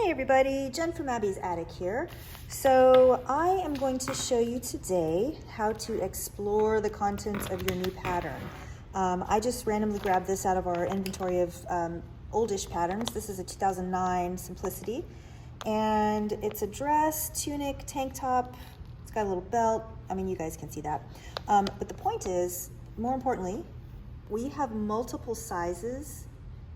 Hey everybody, Jen from Abby's Attic here. So I am going to show you today how to explore the contents of your new pattern. I just randomly grabbed this out of our inventory of oldish patterns. This is a 2009 Simplicity, and it's a dress, tunic, tank top. It's got a little belt. I mean, you guys can see that. But the point is, more importantly, we have multiple sizes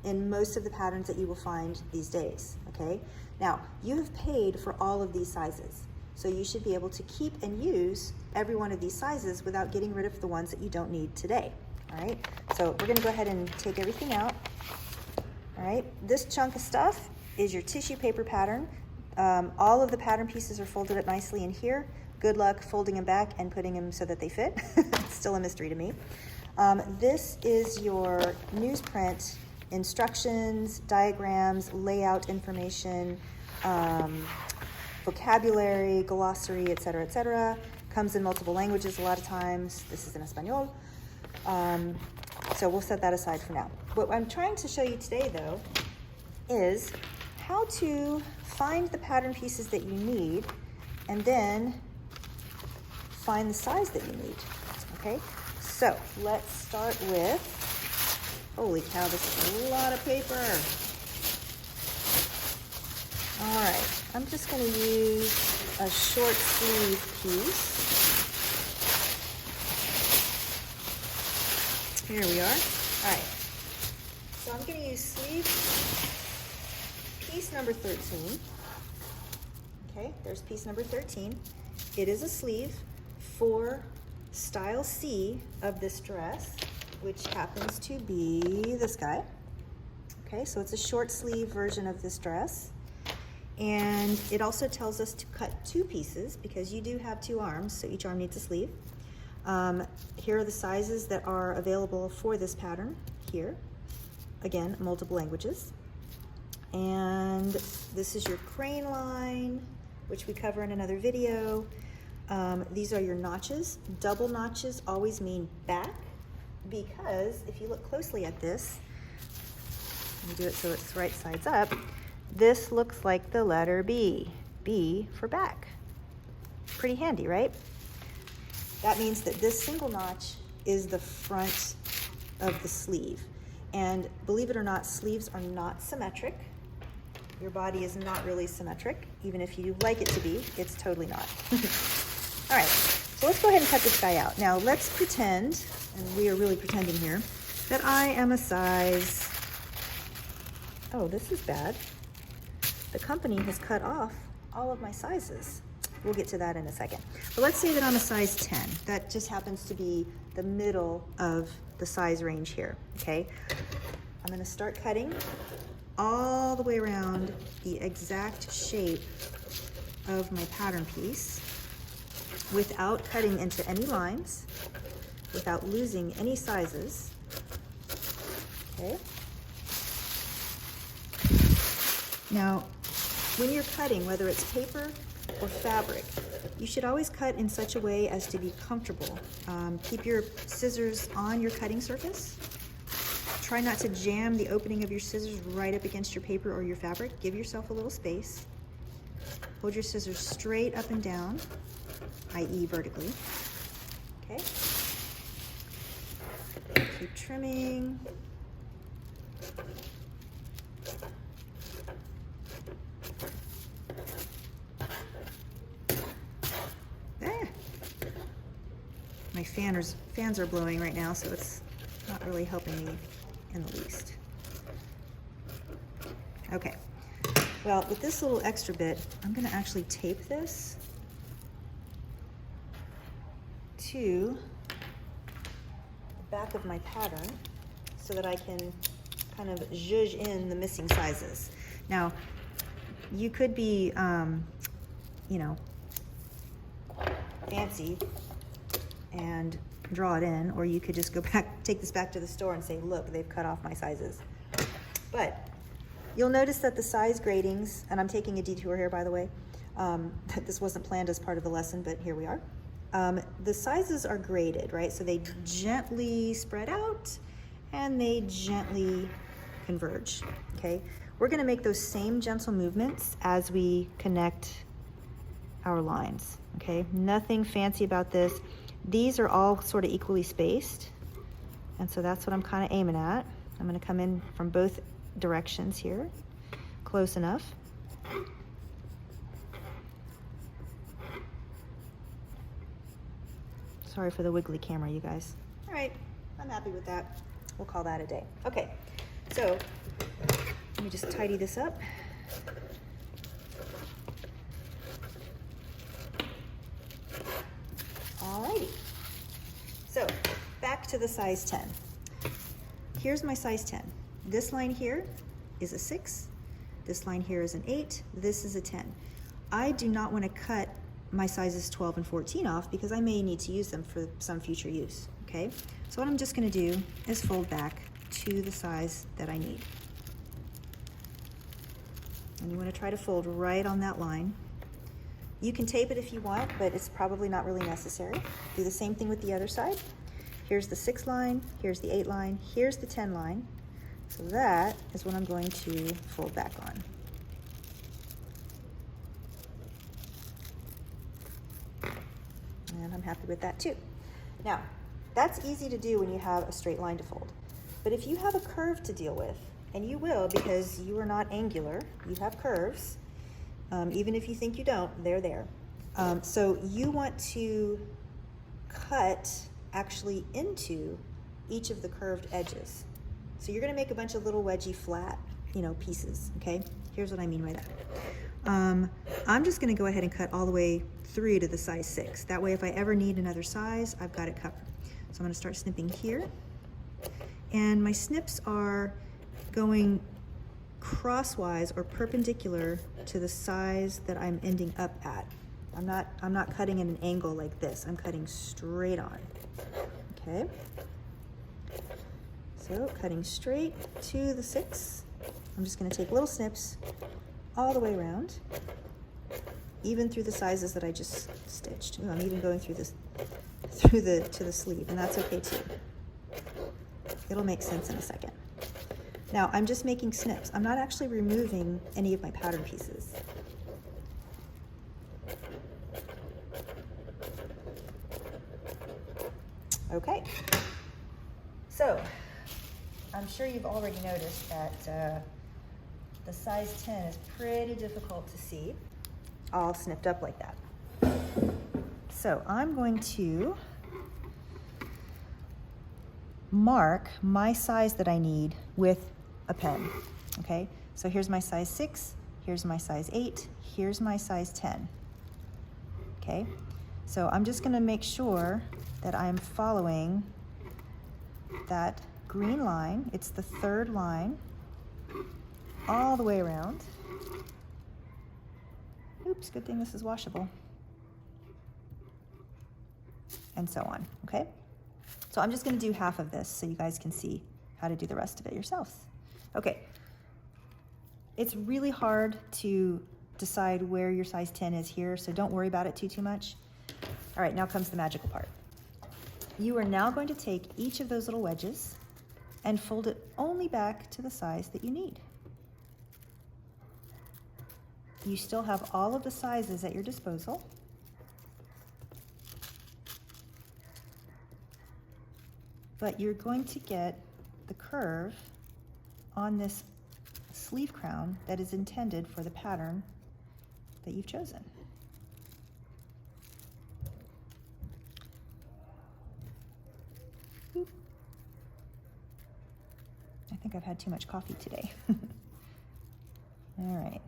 in most of the patterns that you will find these days, okay? Now, you have paid for all of these sizes, so you should be able to keep and use every one of these sizes without getting rid of the ones that you don't need today, all right? So we're gonna go ahead and take everything out, all right? This chunk of stuff is your tissue paper pattern. All of the pattern pieces are folded up nicely in here. Good luck folding them back and putting them so that they fit. It's still a mystery to me. This is your newsprint instructions, diagrams, layout information, vocabulary, glossary, etc., etc. Comes in multiple languages a lot of times. This is in Espanol. So we'll set that aside for now. What I'm trying to show you today, though, is how to find the pattern pieces that you need and then find the size that you need, okay? So let's start with, holy cow, this is a lot of paper. All right, I'm just gonna use a short sleeve piece. Here we are. All right, so I'm gonna use sleeve piece number 13. Okay, there's piece number 13. It is a sleeve for style C of this dress, which happens to be this guy. Okay, so it's a short sleeve version of this dress. And it also tells us to cut two pieces because you do have two arms, so each arm needs a sleeve. Here are the sizes that are available for this pattern here. Again, multiple languages. And this is your crane line, which we cover in another video. These are your notches. Double notches always mean back, because if you look closely at this, let me do it so it's right sides up, this looks like the letter B. B for back. Pretty handy, right? That means that this single notch is the front of the sleeve. And believe it or not, sleeves are not symmetric. Your body is not really symmetric. Even if you like it to be, it's totally not. All right, so let's go ahead and cut this guy out. Now let's pretend, and we are really pretending here, that I am a size, oh, this is bad. The company has cut off all of my sizes. We'll get to that in a second. But let's say that I'm a size 10. That just happens to be the middle of the size range here, okay? I'm gonna start cutting all the way around the exact shape of my pattern piece without cutting into any lines, without losing any sizes, okay? Now, when you're cutting, whether it's paper or fabric, you should always cut in such a way as to be comfortable. Keep your scissors on your cutting surface. Try not to jam the opening of your scissors right up against your paper or your fabric. Give yourself a little space. Hold your scissors straight up and down, i.e. vertically, okay? Keep trimming. My fans are blowing right now, so it's not really helping me in the least. Okay, well, with this little extra bit, I'm gonna actually tape this to the back of my pattern so that I can kind of zhuzh in the missing sizes. Now, you could be, you know, fancy and draw it in, or you could just go back, take this back to the store and say, look, they've cut off my sizes. But you'll notice that the size gradings, and I'm taking a detour here, by the way, this wasn't planned as part of the lesson, but here we are. The sizes are graded, right? So they gently spread out and they gently converge, okay? we're gonna make those same gentle movements as we connect our lines, okay? Nothing fancy about this. These are all sort of equally spaced, and so that's what I'm kind of aiming at. I'm gonna come in from both directions here, close enough. Sorry for the wiggly camera, you guys. All right, I'm happy with that. We'll call that a day. Okay, so let me just tidy this up. Alrighty, so back to the size 10. Here's my size 10. This line here is a 6. This line here is an 8. This is a 10. I do not want to cut my sizes 12 and 14 off because I may need to use them for some future use, okay? So what I'm just going to do is fold back to the size that I need. And you want to try to fold right on that line. You can tape it if you want, but it's probably not really necessary. Do the same thing with the other side. Here's the 6 line, here's the 8 line, here's the 10 line. So that is what I'm going to fold back on. And I'm happy with that too. Now, that's easy to do when you have a straight line to fold. But if you have a curve to deal with, and you will because you are not angular, you have curves, even if you think you don't, they're there. So you want to cut actually into each of the curved edges. So you're gonna make a bunch of little wedgy flat, pieces, okay? Here's what I mean by that. I'm just gonna go ahead and cut all the way through to the size 6. That way if I ever need another size, I've got it covered. So I'm gonna start snipping here. And my snips are going crosswise or perpendicular to the size that I'm ending up at. I'm not cutting at an angle like this. I'm cutting straight on, okay? So cutting straight to the 6. I'm just gonna take little snips all the way around, even through the sizes that I just stitched. Ooh, I'm even going through this, to the sleeve, and that's okay too. It'll make sense in a second. Now, I'm just making snips. I'm not actually removing any of my pattern pieces. Okay, so I'm sure you've already noticed that the size 10 is pretty difficult to see, all snipped up like that. So I'm going to mark my size that I need with a pen, okay? So here's my size 6, here's my size 8, here's my size 10, okay? So I'm just gonna make sure that I'm following that green line. It's the 3rd line all the way around. Oops, good thing this is washable. And so on, okay? So I'm just gonna do half of this so you guys can see how to do the rest of it yourselves. Okay, it's really hard to decide where your size 10 is here, so don't worry about it too much. All right, now comes the magical part. You are now going to take each of those little wedges and fold it only back to the size that you need. You still have all of the sizes at your disposal. But you're going to get the curve on this sleeve crown that is intended for the pattern that you've chosen. I think I've had too much coffee today. All right.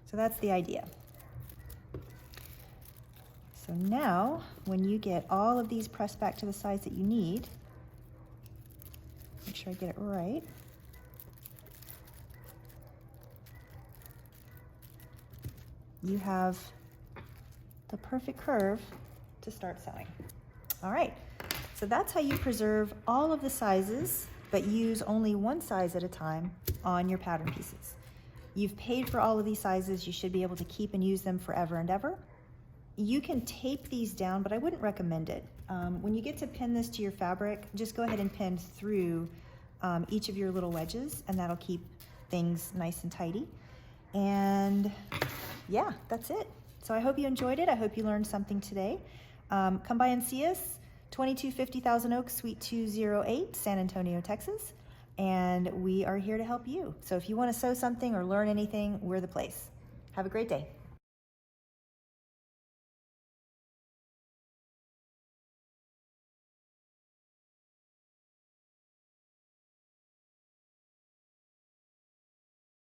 So that's the idea. So now, when you get all of these pressed back to the size that you need, make sure I get it right. You have the perfect curve to start sewing. All right, so that's how you preserve all of the sizes, but use only one size at a time on your pattern pieces. You've paid for all of these sizes. You should be able to keep and use them forever and ever. You can tape these down, but I wouldn't recommend it. When you get to pin this to your fabric, just go ahead and pin through each of your little wedges, and that'll keep things nice and tidy. And yeah, that's it. So I hope you enjoyed it. I hope you learned something today. Come by and see us, 2250 Thousand Oaks, Suite 208, San Antonio, Texas. And we are here to help you. So if you want to sew something or learn anything, we're the place. Have a great day.